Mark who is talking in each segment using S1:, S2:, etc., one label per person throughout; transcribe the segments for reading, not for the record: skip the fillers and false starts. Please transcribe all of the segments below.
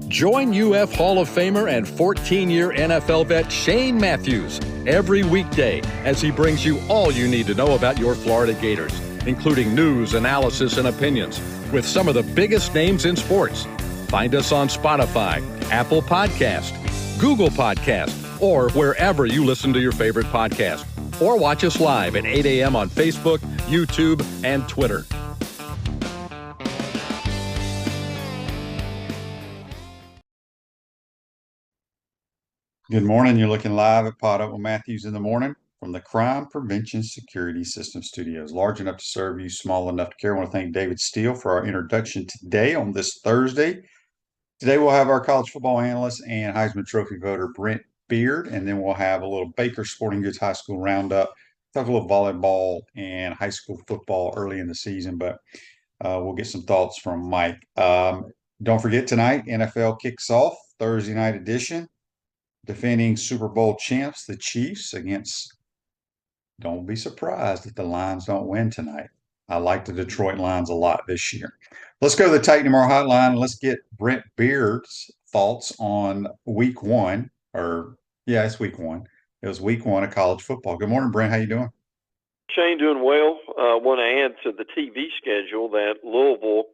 S1: Join UF Hall of Famer and 14-year NFL vet Shane Matthews every weekday as he brings you all you need to know about your Florida Gators, including news, analysis, and opinions with some of the biggest names in sports. Find us on Spotify, Apple Podcast, Google Podcast, or wherever you listen to your favorite podcast. Or watch us live at 8 a.m. on Facebook, YouTube, and Twitter.
S2: Good morning. You're looking live at PodUp with Matthews in the morning from the Crime Prevention Security System Studios. Large enough to serve you, small enough to care. I want to thank David Steele for our introduction today on this Thursday. Today we'll have our college football analyst and Heisman Trophy voter Brent Beaird, and then we'll have a little Baker Sporting Goods High School roundup. Talk a little volleyball and high school football early in the season, but we'll get some thoughts from Mike. Don't forget tonight, NFL kicks off, Thursday night edition. Defending Super Bowl champs, the Chiefs, against, don't be surprised if the Lions don't win tonight. I like the Detroit Lions a lot this year. Let's go to the Titan Tomorrow hotline and let's get Brent Beaird's thoughts on week one. It's week one. It was week one of college football. Good morning, Brent. How you doing?
S3: Shane, doing well. I want to add to the TV schedule that Louisville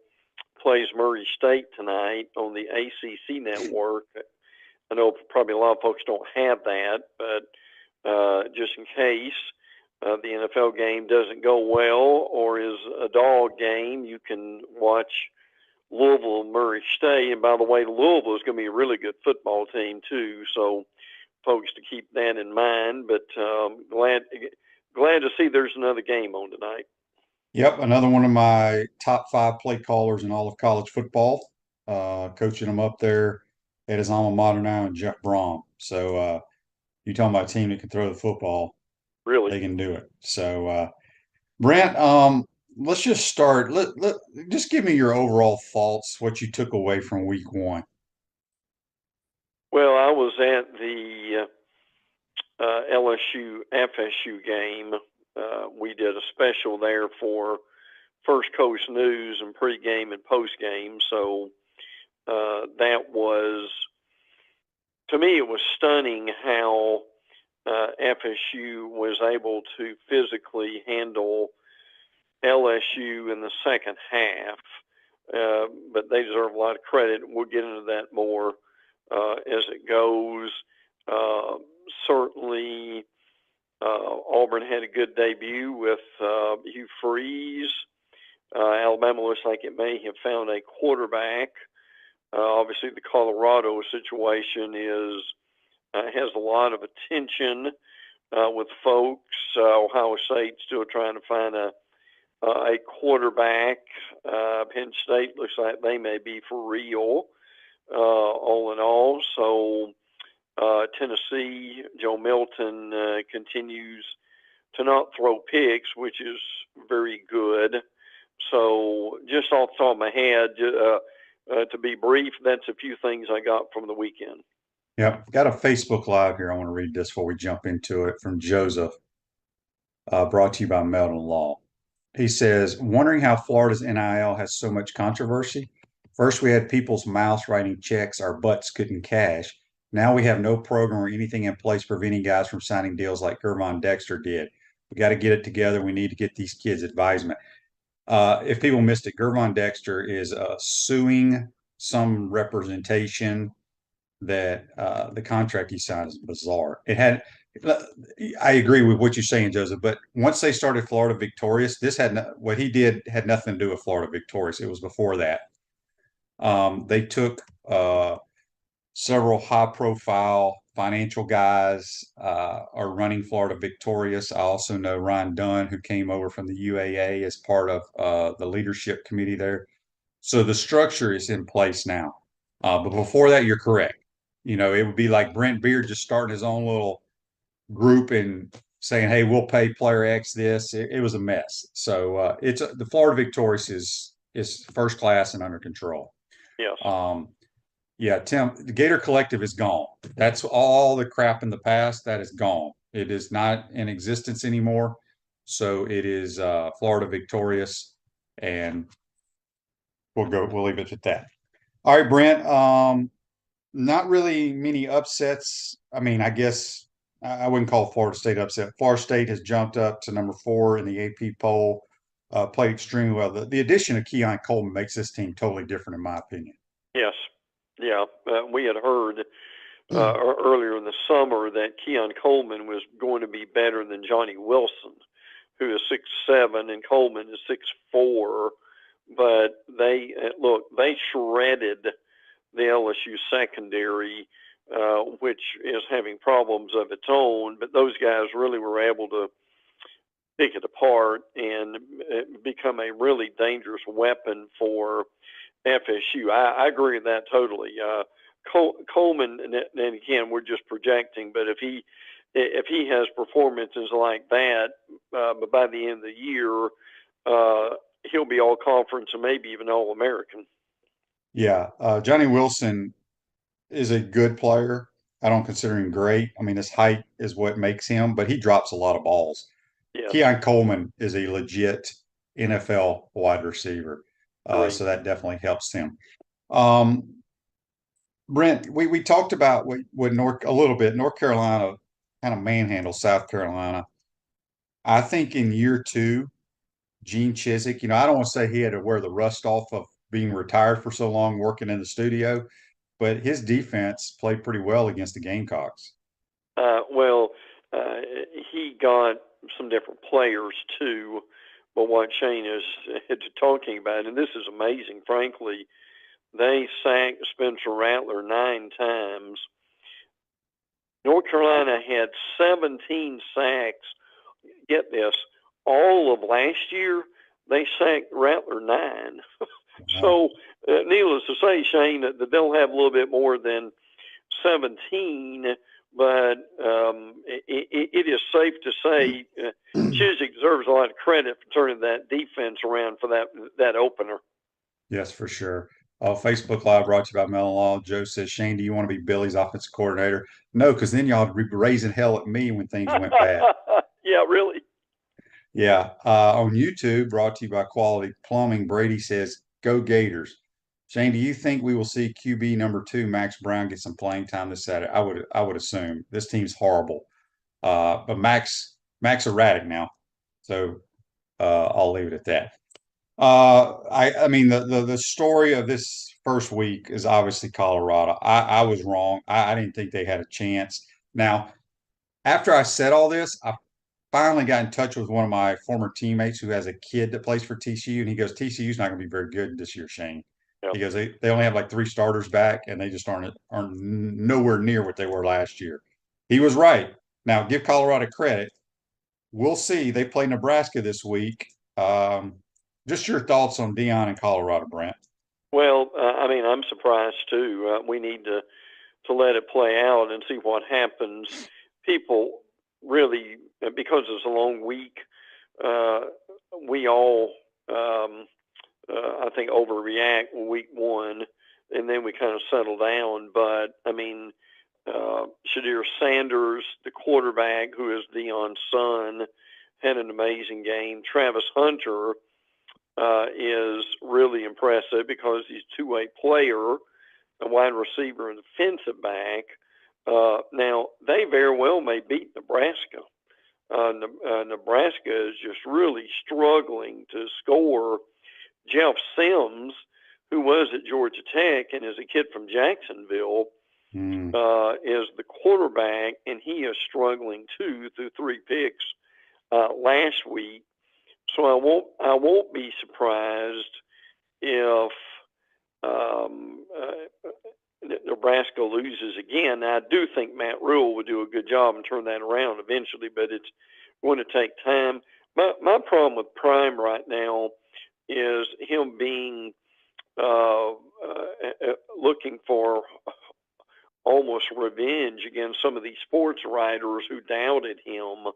S3: plays Murray State tonight on the ACC network. I know probably a lot of folks don't have that, but just in case the NFL game doesn't go well or is a dog game, you can watch Louisville and Murray State. And by the way, Louisville is going to be a really good football team too, so folks to keep that in mind. But glad to see there's another game on tonight.
S2: Yep, another one of my top 5 play callers in all of college football, coaching them up there at his alma mater now in Jeff Brom. So you talking about a team that can throw the football.
S3: Really?
S2: They can do it. So Brent, let's just start. Just give me your overall thoughts, what you took away from week one.
S3: Well, I was at the LSU FSU game. We did a special there for First Coast News and pregame and postgame. So that was, to me, it was stunning how FSU was able to physically handle LSU in the second half. But they deserve a lot of credit. We'll get into that more as it goes. Certainly, Auburn had a good debut with Hugh Freeze. Alabama looks like it may have found a quarterback. Obviously, the Colorado situation has a lot of attention with folks. Ohio State still trying to find a quarterback. Penn State looks like they may be for real, all in all. So Tennessee, Joe Milton continues to not throw picks, which is very good. So just off the top of my head, to be brief, that's a few things I got from the weekend.
S2: Yep. Got a Facebook Live here. I want to read this before we jump into it from Joseph, brought to you by Meldon Law. He says, wondering how Florida's NIL has so much controversy. First, we had people's mouths writing checks our butts couldn't cash. Now we have no program or anything in place preventing guys from signing deals like Gervon Dexter did. We got to get it together. We need to get these kids advisement. If people missed it, Gervon Dexter is suing some representation that the contract he signed is bizarre. I agree with what you're saying, Joseph, but once they started Florida Victorious, what he did had nothing to do with Florida Victorious. It was before that. They took several high-profile financial guys are running Florida Victorious. I also know Ryan Dunn, who came over from the UAA as part of the leadership committee there. So the structure is in place now. But before that, you're correct. It would be like Brent Beaird just starting his own little group and saying, hey, we'll pay player X this. It was a mess. So the Florida Victorious is first class and under control.
S3: Yes.
S2: Yeah, Tim, the Gator Collective is gone. That's all the crap in the past that is gone. It is not in existence anymore. So it is Florida Victorious. And We'll leave it at that. All right, Brent. Not really many upsets. I mean, I guess I wouldn't call Florida State upset. Florida State has jumped up to number 4 in the AP poll, played extremely well. The addition of Keon Coleman makes this team totally different, in my opinion.
S3: Yes. Yeah. We had heard earlier in the summer that Keon Coleman was going to be better than Johnny Wilson, who is 6'7", and Coleman is 6'4". But they shredded the LSU secondary, which is having problems of its own. But those guys really were able to pick it apart and become a really dangerous weapon for FSU. I agree with that totally. Coleman, and again, we're just projecting, but if he has performances like that, but by the end of the year, he'll be all conference and maybe even all American.
S2: Yeah, Johnny Wilson is a good player. I don't consider him great. I mean, his height is what makes him, but he drops a lot of balls.
S3: Yes.
S2: Keon Coleman is a legit NFL wide receiver, so that definitely helps him. Brent, we talked about what a little bit. North Carolina kind of manhandled South Carolina. I think in year 2, Gene Chizik, I don't want to say he had to wear the rust off of being retired for so long working in the studio, but his defense played pretty well against the Gamecocks.
S3: He got some different players too, but what Shane is talking about, and this is amazing, frankly, they sacked Spencer Rattler 9 times. North Carolina had 17 sacks. Get this, all of last year, they sacked Rattler 9. So, needless to say, Shane, that they'll have a little bit more than 17, but it is safe to say Chizik deserves a lot of credit for turning that defense around for that opener.
S2: Yes, for sure. Facebook Live brought to you by Mellon Law. Joe says, Shane, do you want to be Billy's offensive coordinator? No, because then y'all would be raising hell at me when things went bad.
S3: Yeah, really.
S2: Yeah. On YouTube, brought to you by Quality Plumbing, Brady says, go Gators. Shane, do you think we will see QB number 2, Max Brown, get some playing time this Saturday? I would assume. This team's horrible. But Max erratic now. So I'll leave it at that. I mean, the story of this first week is obviously Colorado. I was wrong. I didn't think they had a chance. Now, after I said all this, I finally got in touch with one of my former teammates who has a kid that plays for TCU, and he goes, TCU's not going to be very good this year, Shane. Yep. He goes, they only have like 3 starters back, and they just aren't nowhere near what they were last year. He was right. Now, give Colorado credit. We'll see. They play Nebraska this week. Just your thoughts on Deion and Colorado, Brent.
S3: Well, I mean, I'm surprised too. We need to let it play out and see what happens. People really, because it's a long week, we all, I think, overreact week 1, and then we kind of settle down. But, I mean, Shadir Sanders, the quarterback, who is Deion's son, had an amazing game. Travis Hunter is really impressive because he's a two-way player, a wide receiver and defensive back. Now, they very well may beat Nebraska. Nebraska is just really struggling to score. Jeff Sims, who was at Georgia Tech and is a kid from Jacksonville, is the quarterback, and he is struggling too through 3 picks last week. So I won't be surprised if Nebraska loses again. Now, I do think Matt Rule would do a good job and turn that around eventually, but it's going to take time. My problem with Prime right now is him being looking for almost revenge against some of these sports writers who doubted him.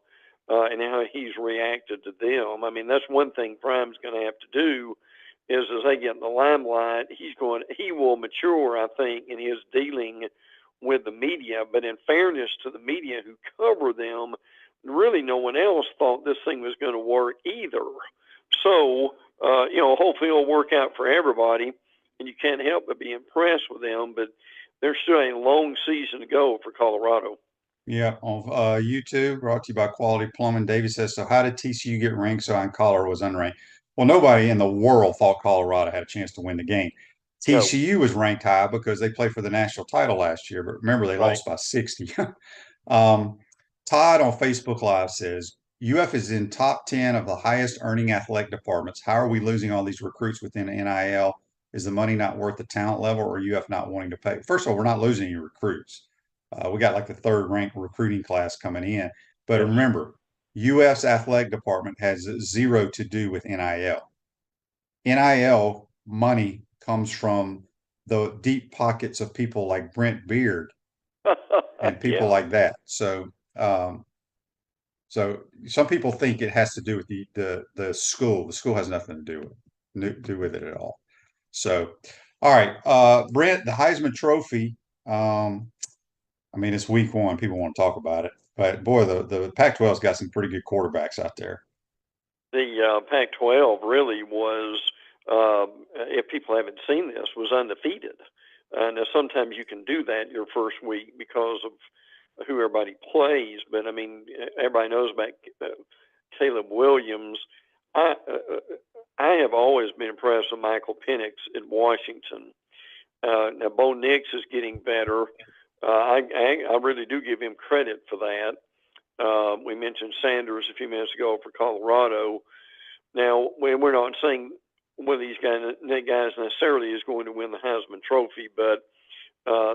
S3: And how he's reacted to them. I mean, that's one thing Prime's going to have to do is as they get in the limelight, he will mature, I think, in his dealing with the media. But in fairness to the media who cover them, really no one else thought this thing was going to work either. So, hopefully it'll work out for everybody, and you can't help but be impressed with them. But there's still a long season to go for Colorado.
S2: Yeah, on YouTube, brought to you by Quality Plumbing. Davey says, so how did TCU get ranked so high and Colorado was unranked? Well, nobody in the world thought Colorado had a chance to win the game.
S3: No.
S2: TCU was ranked high because they played for the national title last year, but remember they lost by 60. Todd on Facebook Live says, UF is in top 10 of the highest earning athletic departments. How are we losing all these recruits within NIL? Is the money not worth the talent level, or UF not wanting to pay? First of all, we're not losing any recruits. We got like the third ranked recruiting class coming in. But
S3: Yes.
S2: remember, UF's athletic department has zero to do with NIL. NIL money comes from the deep pockets of people like Brent Beaird and people like that. So some people think it has to do with the school. The school has nothing to do with it at all. So, all right, Brent, the Heisman Trophy. I mean, it's week one. People want to talk about it, but boy, the Pac-12's got some pretty good quarterbacks out there.
S3: The Pac-12 really was, if people haven't seen this, was undefeated. Now, sometimes you can do that your first week because of who everybody plays, but I mean, everybody knows about Caleb Williams. I have always been impressed with Michael Penix in Washington. Now, Bo Nix is getting better. I really do give him credit for that. We mentioned Sanders a few minutes ago for Colorado. Now, we're not saying one of these guys necessarily is going to win the Heisman Trophy, but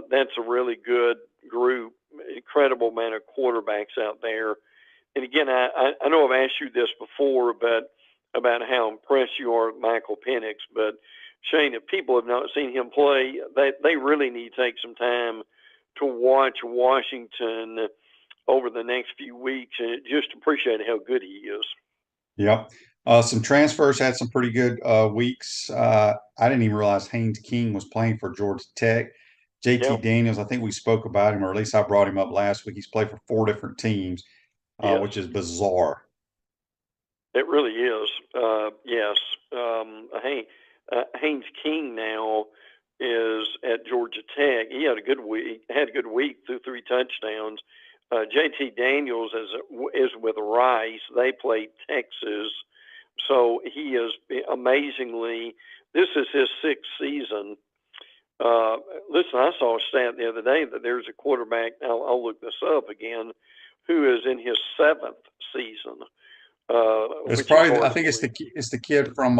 S3: that's a really good group, incredible amount of quarterbacks out there. And again, I know I've asked you this before, but about how impressed you are with Michael Penix. But Shane, if people have not seen him play, they really need to take some time to watch Washington over the next few weeks and just appreciate how good he is.
S2: Yep. Some transfers had some pretty good weeks. I didn't even realize Haynes King was playing for Georgia Tech. JT Daniels, I think we spoke about him, or at least I brought him up last week. He's played for 4 different teams, which is bizarre.
S3: It really is. Yes. Haynes King now is at Georgia Tech. He had a good week. Threw 3 touchdowns. JT Daniels is with Rice. They played Texas, so he is amazingly. This is his 6th season. Listen, I saw a stat the other day that there's a quarterback. I'll look this up again, who is in his 7th season.
S2: It's probably. I think it's the kid from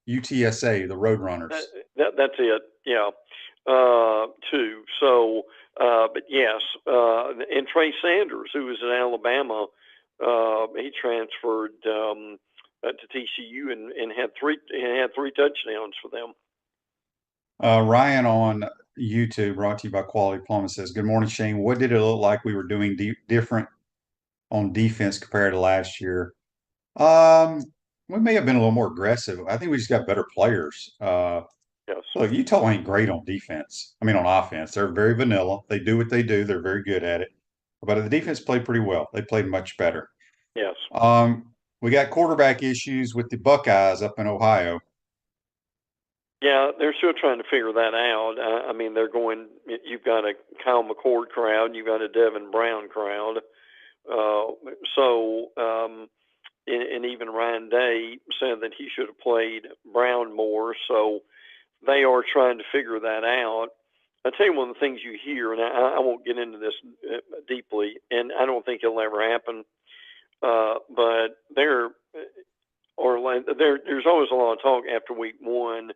S2: UTSA, the Roadrunners.
S3: That's it. Yeah. Too. So, but yes, and Trey Sanders, who was in Alabama, he transferred to TCU and had 3 touchdowns for them.
S2: Ryan on YouTube, brought to you by Quality Plumbing, says, "Good morning, Shane. What did it look like we were doing different on defense compared to last year?" We may have been a little more aggressive. I think we just got better players.
S3: Yes.
S2: Look, Utah ain't great on defense. I mean, on offense, they're very vanilla. They do what they do. They're very good at it. But the defense played pretty well. They played much better.
S3: Yes.
S2: We got quarterback issues with the Buckeyes up in Ohio.
S3: Yeah, they're still trying to figure that out. I mean, they're going. You've got a Kyle McCord crowd. You've got a Devin Brown crowd. And even Ryan Day said that he should have played Brown more. So they are trying to figure that out. I'll tell you one of the things you hear, and I won't get into this deeply, and I don't think it'll ever happen. But there's always a lot of talk after week 1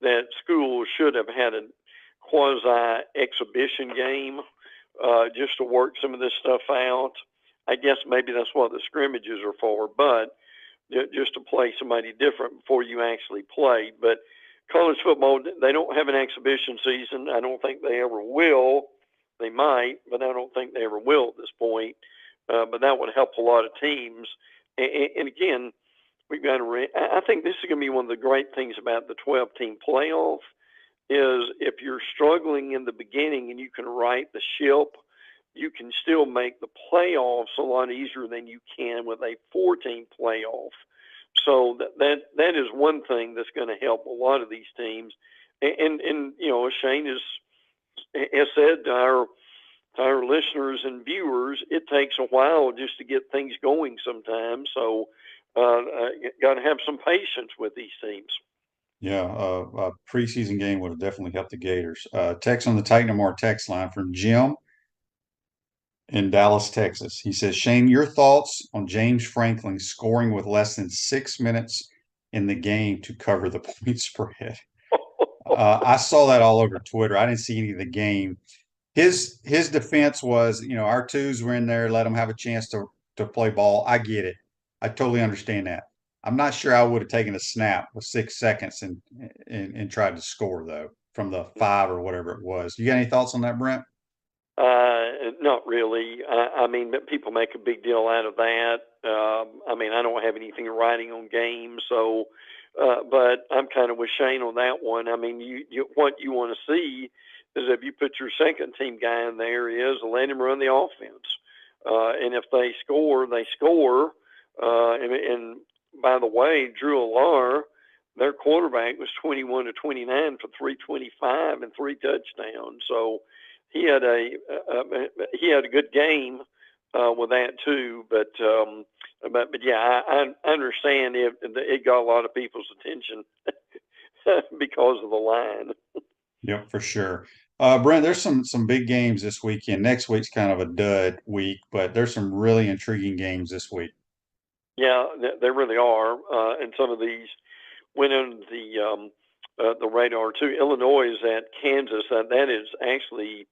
S3: that schools should have had a quasi exhibition game just to work some of this stuff out. I guess maybe that's what the scrimmages are for, but just to play somebody different before you actually play. But college football, they don't have an exhibition season. I don't think they ever will. They might, but I don't think they ever will at this point. But that would help a lot of teams. And again, we've got to. I think this is going to be one of the great things about the 12-team playoff is if you're struggling in the beginning and you can right the ship, you can still make the playoffs a lot easier than you can with a 4-team playoff. So that is one thing that's going to help a lot of these teams. And Shane has said to our listeners and viewers, it takes a while just to get things going sometimes. So got to have some patience with these teams.
S2: Yeah, a preseason game would have definitely helped the Gators. Text on the Titan More text line from Jim in Dallas, Texas. He says, Shane, your thoughts on James Franklin scoring with less than 6 minutes in the game to cover the point spread? I saw that all over Twitter. I didn't see any of the game. His defense was, our twos were in there, let them have a chance to play ball. I get it. I totally understand that. I'm not sure I would have taken a snap with 6 seconds and tried to score though from the 5 or whatever it was. You got any thoughts on that, Brent?
S3: Not really. I mean, but people make a big deal out of that. I mean, I don't have anything writing on games, so. But I'm kind of with Shane on that one. I mean, what you want to see is if you put your second team guy in there is let him run the offense. And if they score, they score. And by the way, Drew Allar, their quarterback, was 21 to 29 for 325 and 3 touchdowns. So he had a good game with that too. But yeah, I understand it got a lot of people's attention because of the line.
S2: Yep, for sure. Brent, there's some big games this weekend. Next week's kind of a dud week, but there's some really intriguing games this week.
S3: Yeah, they really are, and some of these went on the radar too. Illinois is at Kansas. That is actually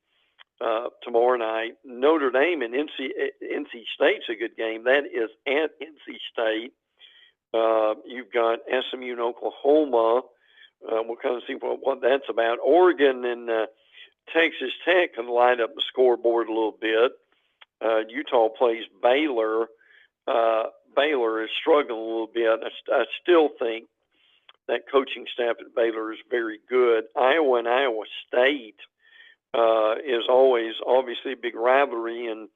S3: tomorrow night. Notre Dame and NC State's a good game. That is at NC State. You've got SMU and Oklahoma. We'll kind of see what that's about. Oregon and Texas Tech can light up the scoreboard a little bit. Utah plays Baylor. Baylor is struggling a little bit. I still think that coaching staff at Baylor is very good. Iowa and Iowa State is always obviously a big rivalry, and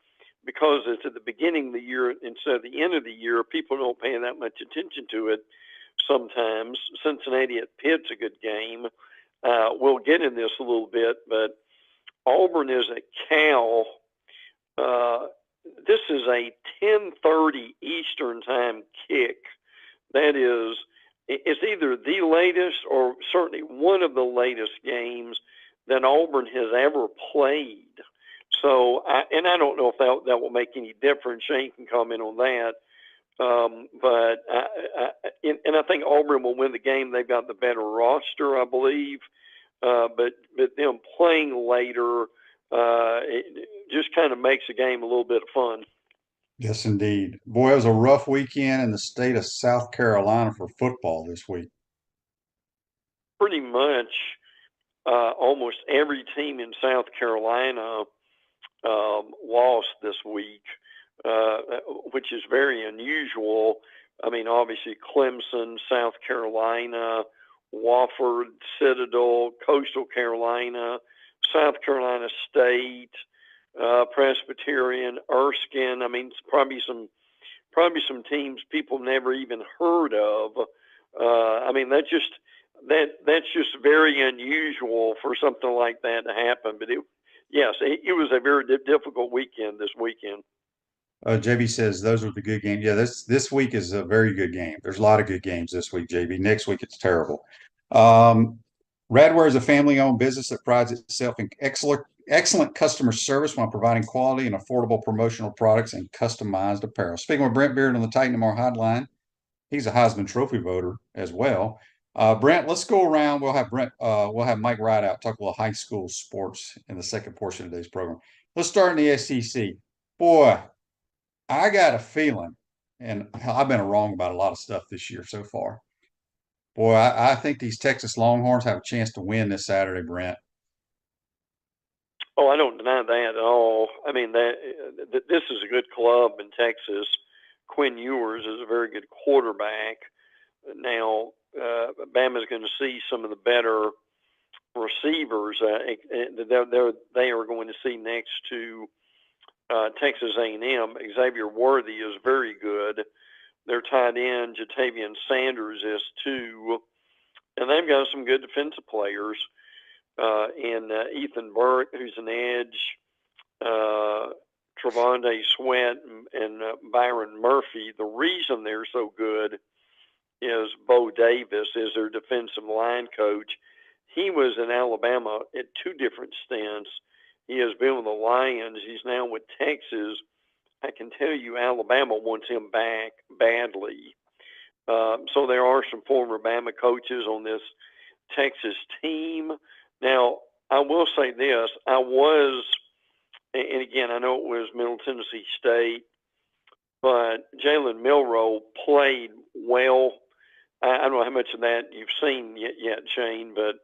S3: because it's at the beginning of the year instead of the end of the year, people don't pay that much attention to it sometimes. Cincinnati at Pitt's a good game. We'll get in this a little bit, but Auburn is at Cal. This is a 10:30 Eastern time kick. That is, it's either the latest or certainly one of the latest games that Auburn has ever played. So, I don't know if that will make any difference. Shane can comment on that. But I think Auburn will win the game. They've got the better roster, I believe. But them playing later, it just kind of makes the game a little bit of fun.
S2: Yes, indeed. Boy, it was a rough weekend in the state of South Carolina for football this week.
S3: Pretty much almost every team in South Carolina lost this week, which is very unusual. I mean, obviously Clemson, South Carolina, Wofford, Citadel, Coastal Carolina, South Carolina State, Presbyterian, Erskine. I mean, probably some teams people never even heard of. I mean, that's just very unusual for something like that to happen. But it was a very difficult weekend this weekend.
S2: JB says those are the good games. Yeah, this week is a very good game. There's a lot of good games this week, JB. Next week it's terrible. Radware is a family-owned business that prides itself in excellent customer service while providing quality and affordable promotional products and customized apparel. Speaking with Brent Beaird on the Titan More Hotline, he's a Heisman Trophy voter as well. Brent, let's go around. We'll have Mike Ridaught talk a little high school sports in the second portion of today's program. Let's start in the SEC. Boy, I got a feeling, and I've been wrong about a lot of stuff this year so far. Boy, I think these Texas Longhorns have a chance to win this Saturday, Brent.
S3: Oh, I don't deny that at all. I mean, this is a good club in Texas. Quinn Ewers is a very good quarterback. Now, Bama's going to see some of the better receivers. They are going to see next to Texas A&M. Xavier Worthy is very good. their tight end, Jatavian Sanders, is too. And they've got some good defensive players in Ethan Burke, who's an edge, Trevonde Sweat, and Byron Murphy. The reason they're so good is Bo Davis is their defensive line coach. He was in Alabama at two different stints. He has been with the Lions. He's now with Texas. I can tell you Alabama wants him back badly. So there are some former Bama coaches on this Texas team. Now, I will say this. And again, I know it was Middle Tennessee State, but Jalen Milroe played well. I don't know how much of that you've seen yet, Shane, but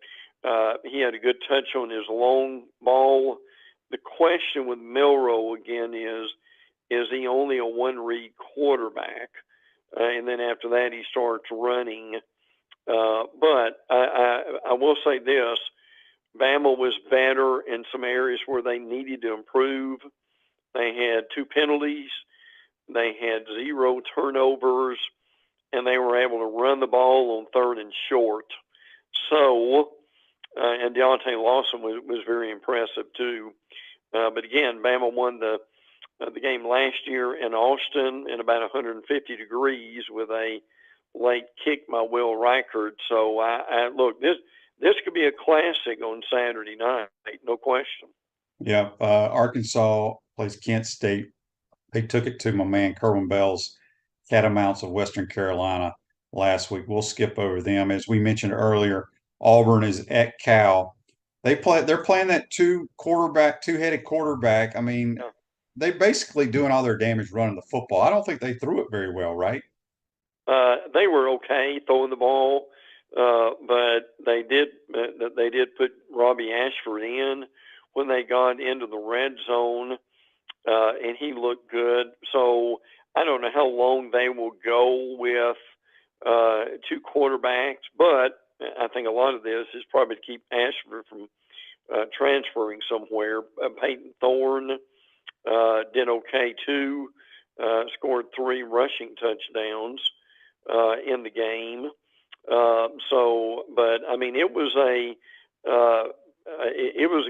S3: he had a good touch on his long ball. The question with Milroe, again, is he only a one-read quarterback? And then after that, he starts running. But I will say this. Bama was better in some areas where they needed to improve. They had 2 penalties. They had 0 turnovers. And they were able to run the ball on 3rd and short. So, and Deontay Lawson was very impressive too. But again, Bama won the game last year in Austin in about 150 degrees with a late kick by Will Reichard. So I look, this could be a classic on Saturday night, no question.
S2: Yeah, Arkansas plays Kent State. They took it to my man Kerwin Bell's Catamounts of Western Carolina last week. We'll skip over them. As we mentioned earlier, Auburn is at Cal. They're playing that two-headed quarterback. I mean, yeah. They're basically doing all their damage running the football. I don't think they threw it very well, right?
S3: They were okay throwing the ball, but they did put Robbie Ashford in when they got into the red zone, and he looked good. So I don't know how long they will go with 2 quarterbacks, but I think a lot of this is probably to keep Ashford from transferring somewhere. Peyton Thorne did okay too, scored 3 rushing touchdowns in the game. But I mean, it was a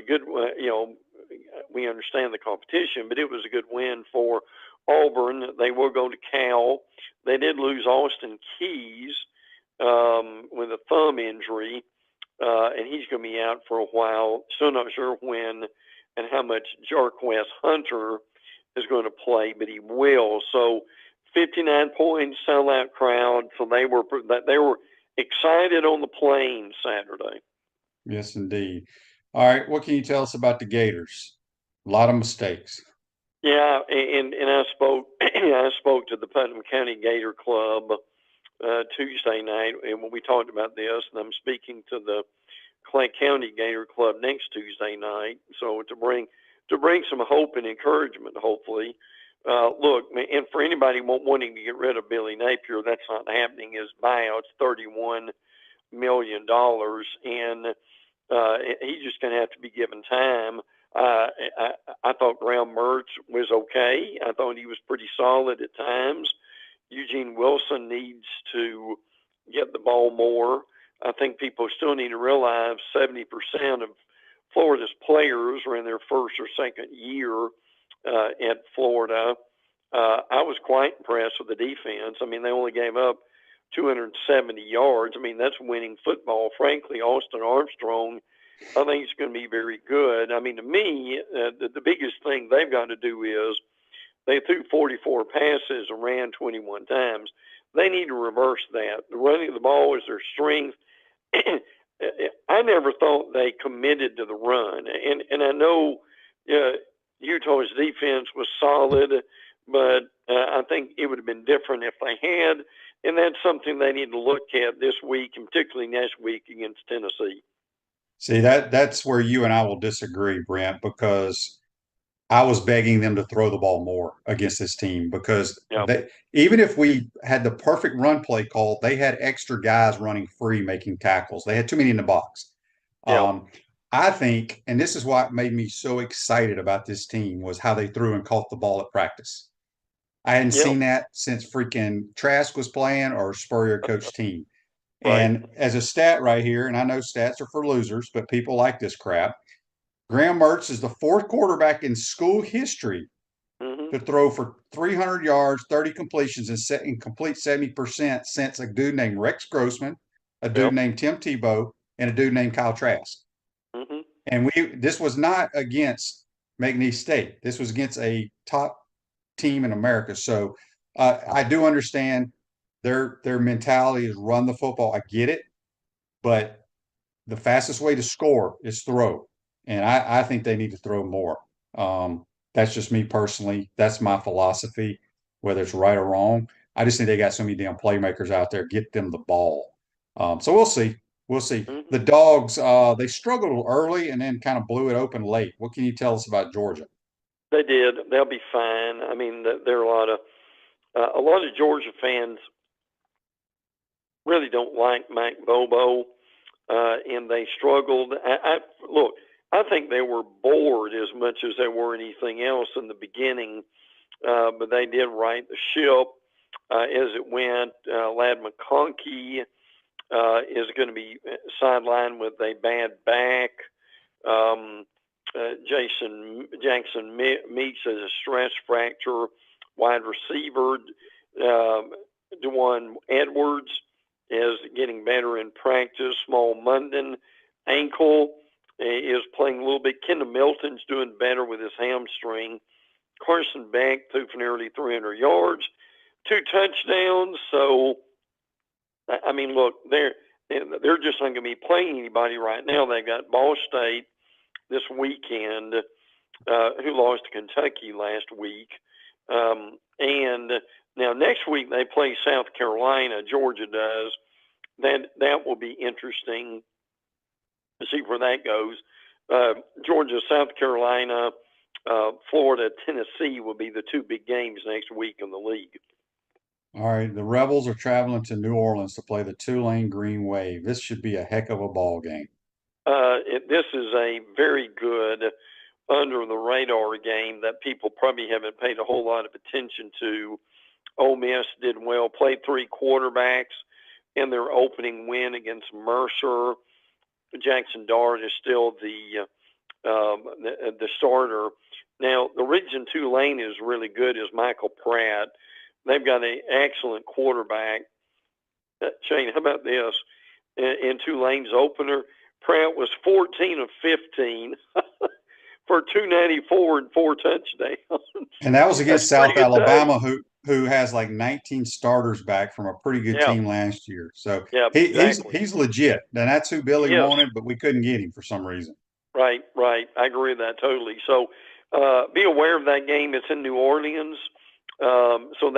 S3: good, we understand the competition, but it was a good win for Auburn. They will go to Cal. They did lose Austin Keys with a thumb injury, and he's going to be out for a while. Still not sure when and how much Jarquez Hunter is going to play, but he will. So 59 points, sellout crowd. So they were excited on the Plains Saturday.
S2: Yes, indeed. All right, what can you tell us about the Gators? A lot of mistakes.
S3: Yeah, and I spoke to the Putnam County Gator Club Tuesday night, and when we talked about this, and I'm speaking to the Clay County Gator Club next Tuesday night, so to bring some hope and encouragement, hopefully. Look, and for anybody wanting to get rid of Billy Napier, that's not happening. His buyout's $31 million, and he's just going to have to be given time. I thought Graham Mertz was okay. I thought he was pretty solid at times. Eugene Wilson needs to get the ball more. I think people still need to realize 70% of Florida's players are in their first or second year at Florida. I was quite impressed with the defense. I mean, they only gave up 270 yards. I mean, that's winning football. Frankly, Austin Armstrong, I think it's going to be very good. I mean, to me, the biggest thing they've got to do is they threw 44 passes and ran 21 times. They need to reverse that. The running of the ball is their strength. I never thought they committed to the run. And I know Utah's defense was solid, but I think it would have been different if they had. And that's something they need to look at this week, and particularly next week against Tennessee.
S2: See, that's where you and I will disagree, Brent, because I was begging them to throw the ball more against this team because even if we had the perfect run play call, they had extra guys running free, making tackles. They had too many in the box. I think, and this is what made me so excited about this team, was how they threw and caught the ball at practice. I hadn't
S3: Yep.
S2: seen that since freaking Trask was playing or Spurrier coach team.
S3: Right.
S2: And as a stat right here, and I know stats are for losers, but people like this crap. Graham Mertz is the fourth quarterback in school history
S3: Hmm.
S2: to throw for 300 yards, 30 completions, and complete 70% since a dude named Rex Grossman, a dude
S3: Yep.
S2: named Tim Tebow, and a dude named Kyle Trask.
S3: Hmm.
S2: And this was not against McNeese State. This was against a top team in America. So I do understand their mentality is run the football. I get it, but the fastest way to score is throw, and I think they need to throw more. That's just me personally. That's my philosophy, whether it's right or wrong. I just think they got so many damn playmakers out there. Get them the ball. So we'll see. We'll see.
S3: Hmm.
S2: The Dogs, they struggled early and then kind of blew it open late. What can you tell us about Georgia?
S3: They did. They'll be fine. I mean, there are a lot of Georgia fans really don't like Mike Bobo, and they struggled. Look. I think they were bored as much as they were anything else in the beginning, but they did right the ship as it went. Lad McConkey is going to be sidelined with a bad back. Jackson Meeks has a stress fracture. Wide receiver Dewan Edwards is getting better in practice. Small Munden ankle is playing a little bit. Kendall Milton's doing better with his hamstring. Carson Beck threw for nearly 300 yards, 2 touchdowns. So, I mean, look, they're just not going to be playing anybody right now. They got Ball State this weekend, who lost to Kentucky last week, and now next week they play South Carolina. Georgia does. That will be interesting to see where that goes. Georgia, South Carolina, Florida, Tennessee will be the 2 big games next week in the league.
S2: All right, the Rebels are traveling to New Orleans to play the Tulane Green Wave. This should be a heck of a ball game.
S3: This is a very good under the radar game that people probably haven't paid a whole lot of attention to. Ole Miss did well, played 3 quarterbacks in their opening win against Mercer. Jackson Dart is still the starter. Now, the Region 2 lane is really good as Michael Pratt. They've got an excellent quarterback. Shane, how about this? In Tulane's opener, Pratt was 14 of 15 for 294 and 4 touchdowns.
S2: And that was against South
S3: Pretty good
S2: Alabama,
S3: day.
S2: who has like 19 starters back from a pretty good
S3: Yeah.
S2: team last year. So
S3: Yeah, exactly.
S2: he's legit. And that's who Billy
S3: Yes.
S2: wanted, but we couldn't get him for some reason.
S3: Right. I agree with that totally. So be aware of that game. It's in New Orleans. So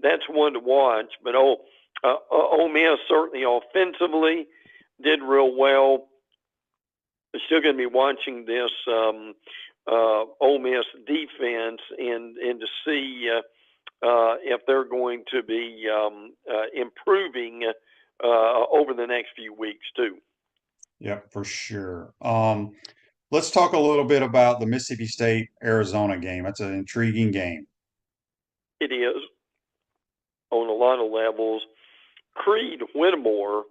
S3: that's one to watch. But Ole Miss certainly offensively did real well. We're still going to be watching this Ole Miss defense and to see if they're going to be improving over the next few weeks too.
S2: Yep, for sure. Let's talk a little bit about the Mississippi State Arizona game. That's an intriguing game.
S3: It is on a lot of levels. Creed Whittemore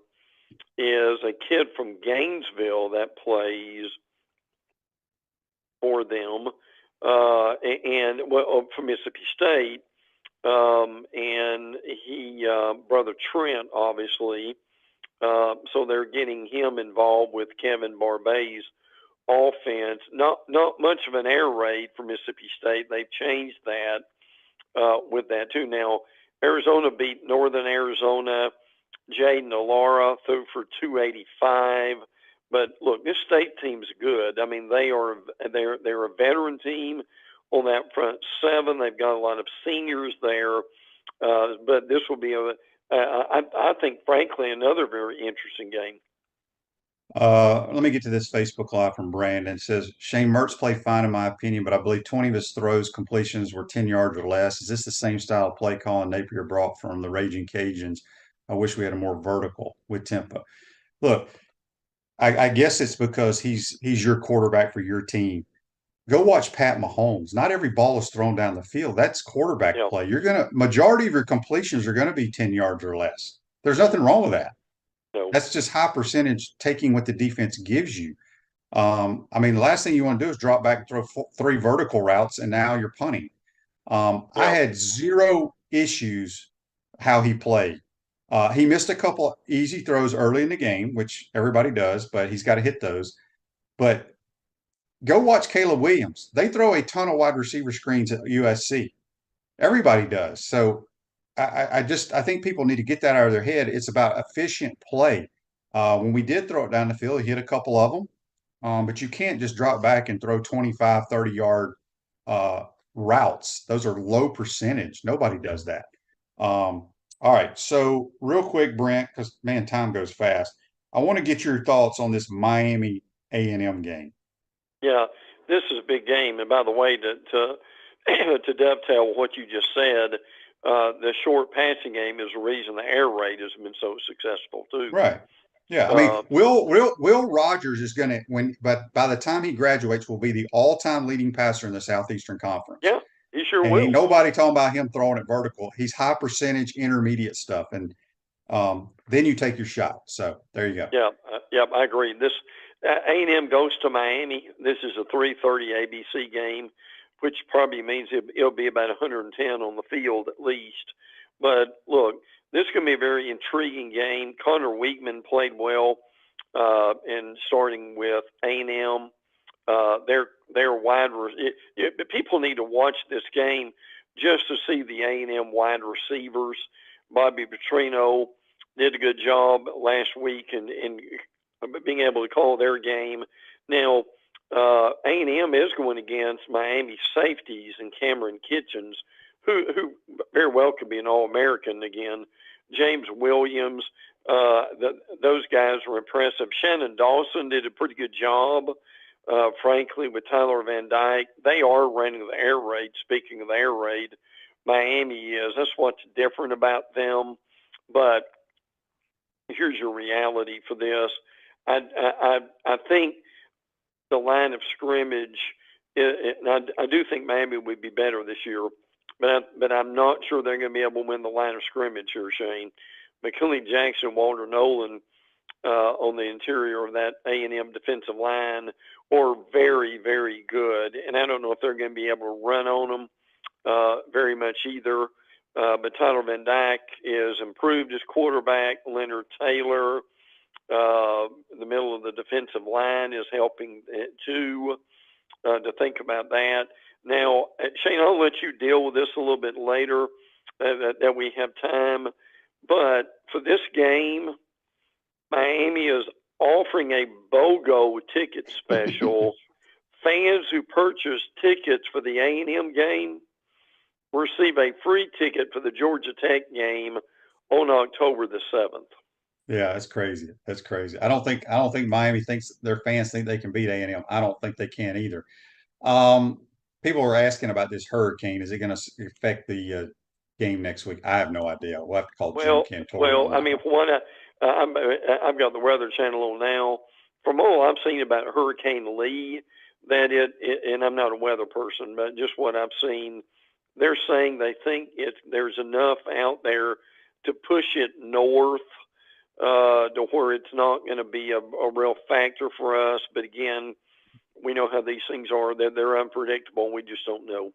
S3: is a kid from Gainesville that plays for them, and from Mississippi State, and he brother Trent obviously. So they're getting him involved with Kevin Barbay's offense. Not much of an air raid for Mississippi State. They've changed that with that too. Now Arizona beat Northern Arizona. Jaden Alara threw for 285. But look, this state team's good. I mean, they're a veteran team on that front 7. They've got a lot of seniors there. But this will be I think, frankly, another very interesting game.
S2: Let me get to this Facebook Live from Brandon. It says, Shane Mertz played fine in my opinion, but I believe 20 of his throws completions were 10 yards or less. Is this the same style of play calling Napier brought from the Raging Cajuns? I wish we had a more vertical with tempo. Look, I guess it's because he's your quarterback for your team. Go watch Pat Mahomes. Not every ball is thrown down the field. That's quarterback
S3: Yeah.
S2: play. Majority of your completions are gonna be 10 yards or less. There's nothing wrong with that.
S3: No.
S2: That's just high percentage taking what the defense gives you. I mean, the last thing you want to do is drop back and throw three vertical routes, and now you're punting. I
S3: Yeah.
S2: had zero issues how he played. He missed a couple easy throws early in the game, which everybody does, but he's got to hit those. But go watch Caleb Williams. They throw a ton of wide receiver screens at USC. Everybody does. So I think people need to get that out of their head. It's about efficient play. When we did throw it down the field, he hit a couple of them. But you can't just drop back and throw 25, 30-yard routes. Those are low percentage. Nobody does that. All right. So real quick, Brent, because man, time goes fast. I want to get your thoughts on this Miami A&M game.
S3: Yeah, this is a big game. And by the way, to dovetail what you just said, the short passing game is the reason the air raid has been so successful too.
S2: Right. Yeah. I mean, Will Rogers is going to but by the time he graduates, will be the all-time leading passer in the Southeastern Conference.
S3: Yeah, he sure
S2: And
S3: will.
S2: ain't nobody talking about him throwing it vertical. He's high percentage intermediate stuff. And then you take your shot. So there you go.
S3: Yeah, I agree. This A&M goes to Miami. This is a 3:30 ABC game, which probably means it'll be about 110 on the field at least. But look, this is going to be a very intriguing game. Connor Weigman played well, and starting with A&M, their wide. People need to watch this game just to see the A&M wide receivers. Bobby Petrino did a good job last week in being able to call their game. Now, A&M is going against Miami safeties and Cameron Kitchens, who very well could be an All-American again. James Williams, those guys were impressive. Shannon Dawson did a pretty good job, frankly, with Tyler Van Dyke. They are running the air raid. Speaking of the air raid, Miami is. That's what's different about them. But here's your reality for this. I think the line of scrimmage, and I do think Miami would be better this year, but I'm not sure they're going to be able to win the line of scrimmage here, Shane. McKinley Jackson, Walter Nolan on the interior of that A&M defensive line are very, very good, and I don't know if they're going to be able to run on them very much either. But Tyler Van Dyke is improved as quarterback. Leonard Taylor, the middle of the defensive line, is helping too, to think about that. Now, Shane, I'll let you deal with this a little bit later that we have time. But for this game, Miami is offering a BOGO ticket special. Fans who purchase tickets for the A&M game receive a free ticket for the Georgia Tech game on October the 7th.
S2: Yeah, that's crazy. That's crazy. I don't think Miami thinks their fans think they can beat A&M. I don't think they can either. People are asking about this hurricane. Is it going to affect the game next week? I have no idea. We'll have to call Jim Cantor.
S3: Well, I mean, I've got the Weather Channel on now. From all I've seen about Hurricane Lee, that and I'm not a weather person, but just what I've seen, they're saying they think there's enough out there to push it north to where it's not going to be a real factor for us. But again, we know how these things are. They're unpredictable, and we just don't know.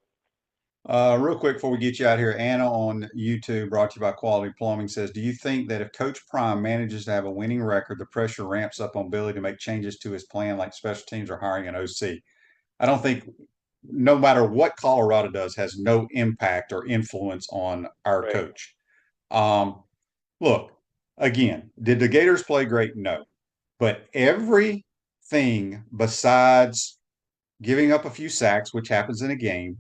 S2: Real quick before we get you out here, Anna on YouTube, brought to you by Quality Plumbing, says, do you think that if Coach Prime manages to have a winning record, the pressure ramps up on Billy to make changes to his plan like special teams or hiring an OC? I don't think, no matter what Colorado does, has no impact or influence on our coach. Look, again, did the Gators play great? No. But everything besides giving up a few sacks, which happens in a game,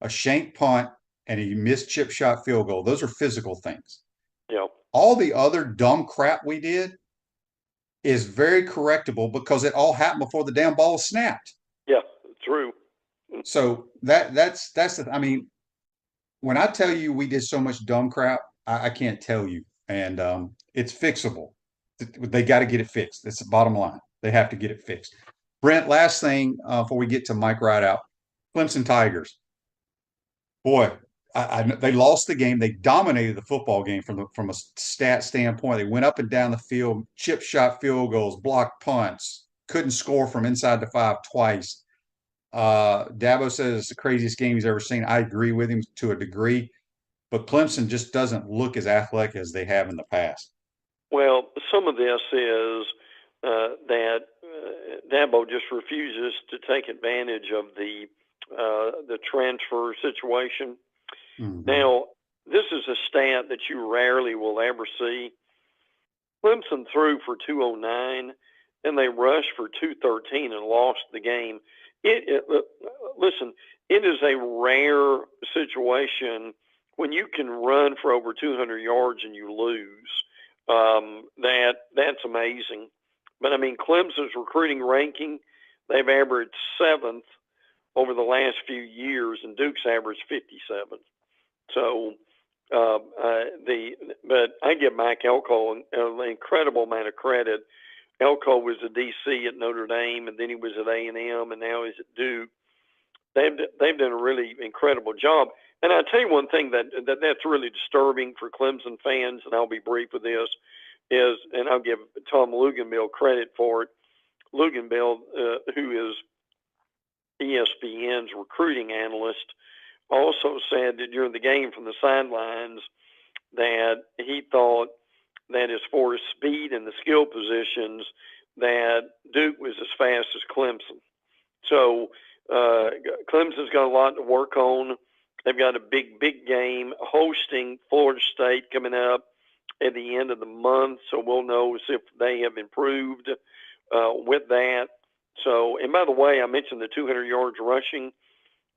S2: a shank punt, and a missed chip shot field goal, those are physical things.
S3: Yeah.
S2: All the other dumb crap we did is very correctable because it all happened before the damn ball snapped.
S3: Yeah, true.
S2: So that's I mean, when I tell you we did so much dumb crap, I can't tell you. And it's fixable. They got to get it fixed. That's the bottom line. They have to get it fixed. Brent, last thing before we get to Mike Ridaught. Clemson Tigers. Boy, they lost the game. They dominated the football game from a stat standpoint. They went up and down the field, chip shot field goals, blocked punts, couldn't score from inside the 5 twice. Dabo says it's the craziest game he's ever seen. I agree with him to a degree, but Clemson just doesn't look as athletic as they have in the past.
S3: Well, some of this is that Dabo just refuses to take advantage of the transfer situation.
S2: Mm-hmm.
S3: Now, this is a stat that you rarely will ever see. Clemson threw for 209, and they rushed for 213 and lost the game. Listen, it is a rare situation when you can run for over 200 yards and you lose. That's amazing. But I mean, Clemson's recruiting ranking, they've averaged 7th over the last few years, and Duke's averaged 57th. So, but I give Mike Elko an incredible amount of credit. Elko was a DC at Notre Dame, and then he was at A&M, and now he's at Duke. They've done a really incredible job. And I'll tell you one thing that's really disturbing for Clemson fans, and I'll be brief with this, is, and I'll give Tom Luganbill credit for it. Luganbill, who is ESPN's recruiting analyst, also said that during the game from the sidelines that he thought that as far as speed and the skill positions, that Duke was as fast as Clemson. So Clemson's got a lot to work on. They've got a big game hosting Florida State coming up at the end of the month, so we'll know if they have improved with that. So, and by the way, I mentioned the 200 yards rushing.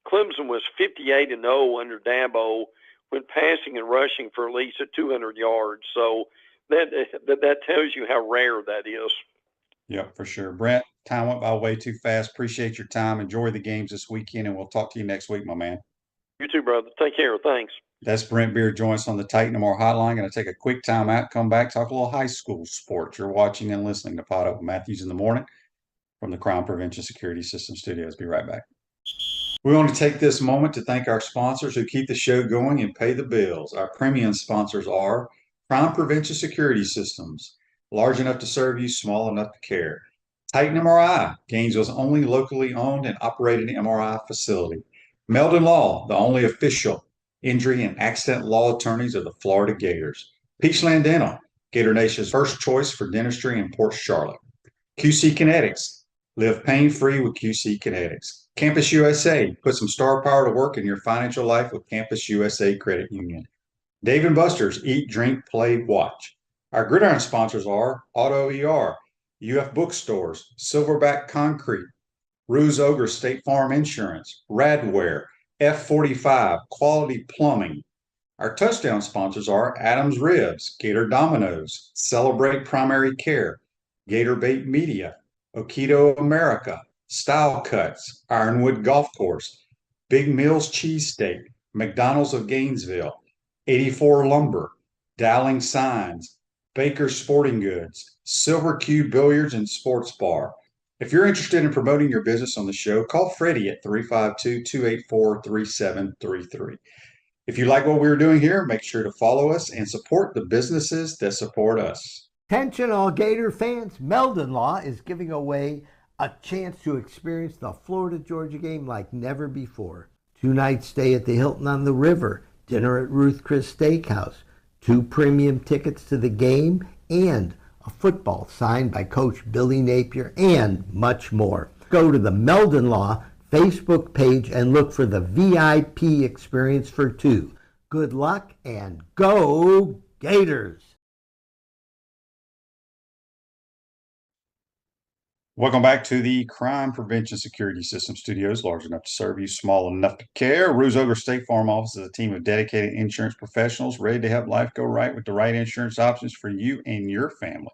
S3: Clemson was 58-0 under Dabo when passing and rushing for at least 200 yards. So that tells you how rare that is.
S2: Yep, for sure. Brent, time went by way too fast. Appreciate your time. Enjoy the games this weekend, and we'll talk to you next week, my man.
S3: You too, brother. Take care. Thanks.
S2: That's Brent Beaird joins us on the Titan More Hotline. Going to take a quick time out, come back, talk a little high school sports. You're watching and listening to PodUp with Matthews in the morning from the Crime Prevention Security System Studios. Be right back. We want to take this moment to thank our sponsors who keep the show going and pay the bills. Our premium sponsors are Crime Prevention Security Systems, large enough to serve you, small enough to care. Titan MRI, Gainesville's only locally owned and operated MRI facility. Meldon Law, the only official injury and accident law attorneys of the Florida Gators. Peachland Dental, Gator Nation's first choice for dentistry in Port Charlotte. QC Kinetics, live pain-free with QC Kinetics. Campus USA, put some star power to work in your financial life with Campus USA Credit Union. Dave & Buster's, eat, drink, play, watch. Our gridiron sponsors are Auto ER, UF Bookstores, Silverback Concrete, Ruse Ogre State Farm Insurance, Radware, F45, Quality Plumbing. Our touchdown sponsors are Adams Ribs, Gator Dominoes, Celebrate Primary Care, Gator Bait Media, Okido America, Style Cuts, Ironwood Golf Course, Big Mills Cheesesteak, McDonald's of Gainesville, 84 Lumber, Dowling Signs, Baker's Sporting Goods, Silver Q Billiards and Sports Bar. If you're interested in promoting your business on the show, call Freddie at 352-284-3733. If you like what we're doing here, make sure to follow us and support the businesses that support us.
S4: Attention all Gator fans, Meldon Law is giving away a chance to experience the Florida-Georgia game like never before. 2-night stay at the Hilton on the River, dinner at Ruth Chris Steakhouse, 2 premium tickets to the game, and a football signed by Coach Billy Napier, and much more. Go to the Meldon Law Facebook page and look for the VIP experience for 2. Good luck and go Gators!
S2: Welcome back to the Crime Prevention Security System Studios, large enough to serve you, small enough to care. Ruse Ogre State Farm Office is a team of dedicated insurance professionals ready to help life go right with the right insurance options for you and your family.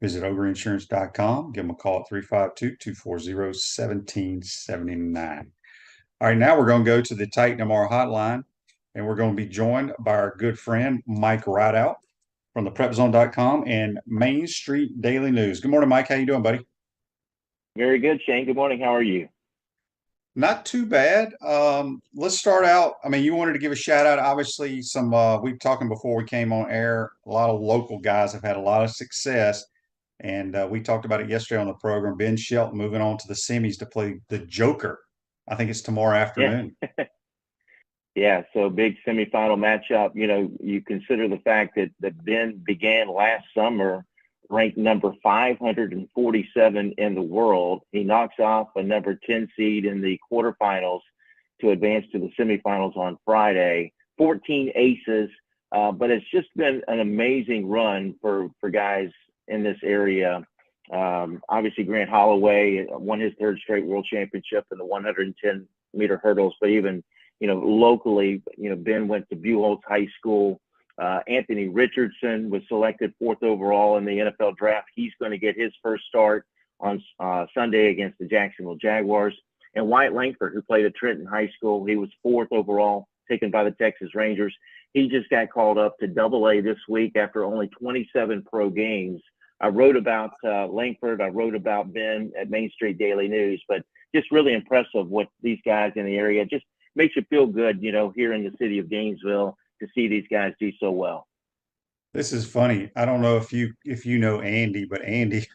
S2: Visitogreinsurance.com. Give them a call at 352-240-1779. All right, now we're going to go to the Titan MR hotline, and we're going to be joined by our good friend, Mike Ridaught from the prepzone.com and Main Street Daily News. Good morning, Mike. How you doing, buddy?
S5: Very good, Shane. Good morning. How are you?
S2: Not too bad. Let's start out. I mean, you wanted to give a shout out. Obviously, some we were talking before we came on air. A lot of local guys have had a lot of success, and we talked about it yesterday on the program. Ben Shelton moving on to the semis to play the Joker. I think it's tomorrow
S5: Yeah.
S2: afternoon.
S5: Yeah, so big semifinal matchup. You know, you consider the fact that Ben began last summer ranked number 547 in the world. He knocks off a number 10 seed in the quarterfinals to advance to the semifinals on Friday. 14 aces, but it's just been an amazing run for guys in this area. Obviously, Grant Holloway won his third straight world championship in the 110-meter hurdles, but even locally, Ben went to Buchholz High School. Anthony Richardson was selected 4th overall in the NFL draft. He's going to get his first start on Sunday against the Jacksonville Jaguars. And Wyatt Langford, who played at Trenton High School, he was 4th overall, taken by the Texas Rangers. He just got called up to Double-A this week after only 27 pro games. I wrote about Langford. I wrote about Ben at Main Street Daily News, but just really impressive what these guys in the area just makes you feel good, here in the city of Gainesville to see these guys do so well.
S2: This is funny. I don't know if you know Andy, but Andy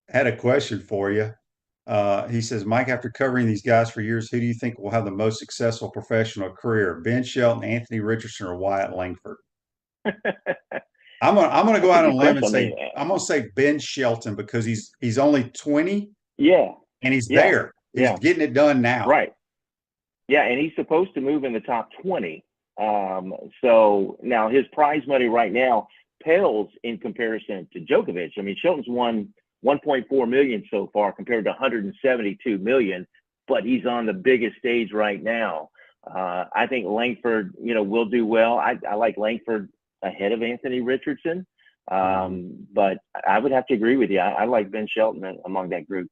S2: had a question for you. He says, Mike, after covering these guys for years, who do you think will have the most successful professional career? Ben Shelton, Anthony Richardson, or Wyatt Langford? I'm gonna go out on a limb and say I'm gonna say Ben Shelton because he's only 20.
S5: Yeah.
S2: And he's there. He's getting it done now.
S5: Right. Yeah, and he's supposed to move in the top 20. So now his prize money right now pales in comparison to Djokovic. I mean, Shelton's won $1.4 million so far compared to $172 million, but he's on the biggest stage right now. I think Langford, will do well. I like Langford ahead of Anthony Richardson, but I would have to agree with you. I like Ben Shelton among that group.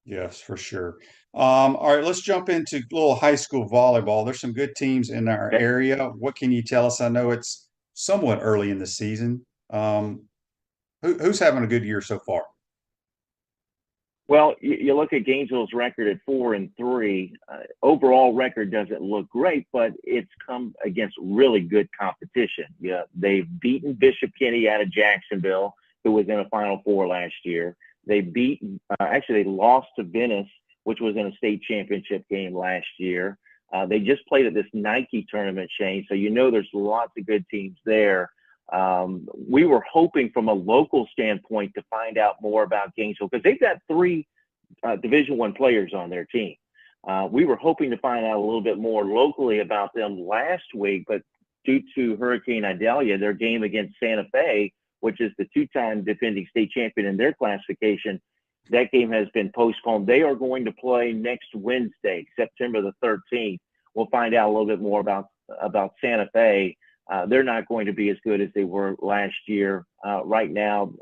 S2: Yes, for sure. All right, let's jump into a little high school volleyball. There's some good teams in our area. What can you tell us? I know it's somewhat early in the season. Who's having a good year so far?
S5: Well, you look at Gainesville's record at 4-3. Overall record doesn't look great, but it's come against really good competition. Yeah, they've beaten Bishop Kenny out of Jacksonville, who was in a Final Four last year. They they lost to Venice, which was in a state championship game last year. They just played at this Nike tournament, Shane, so there's lots of good teams there. We were hoping from a local standpoint to find out more about Gainesville because they've got 3 Division I players on their team. We were hoping to find out a little bit more locally about them last week, but due to Hurricane Idalia, their game against Santa Fe, which is the 2-time defending state champion in their classification, that game has been postponed. They are going to play next Wednesday, September the 13th. We'll find out a little bit more about Santa Fe. They're not going to be as good as they were last year. Right now,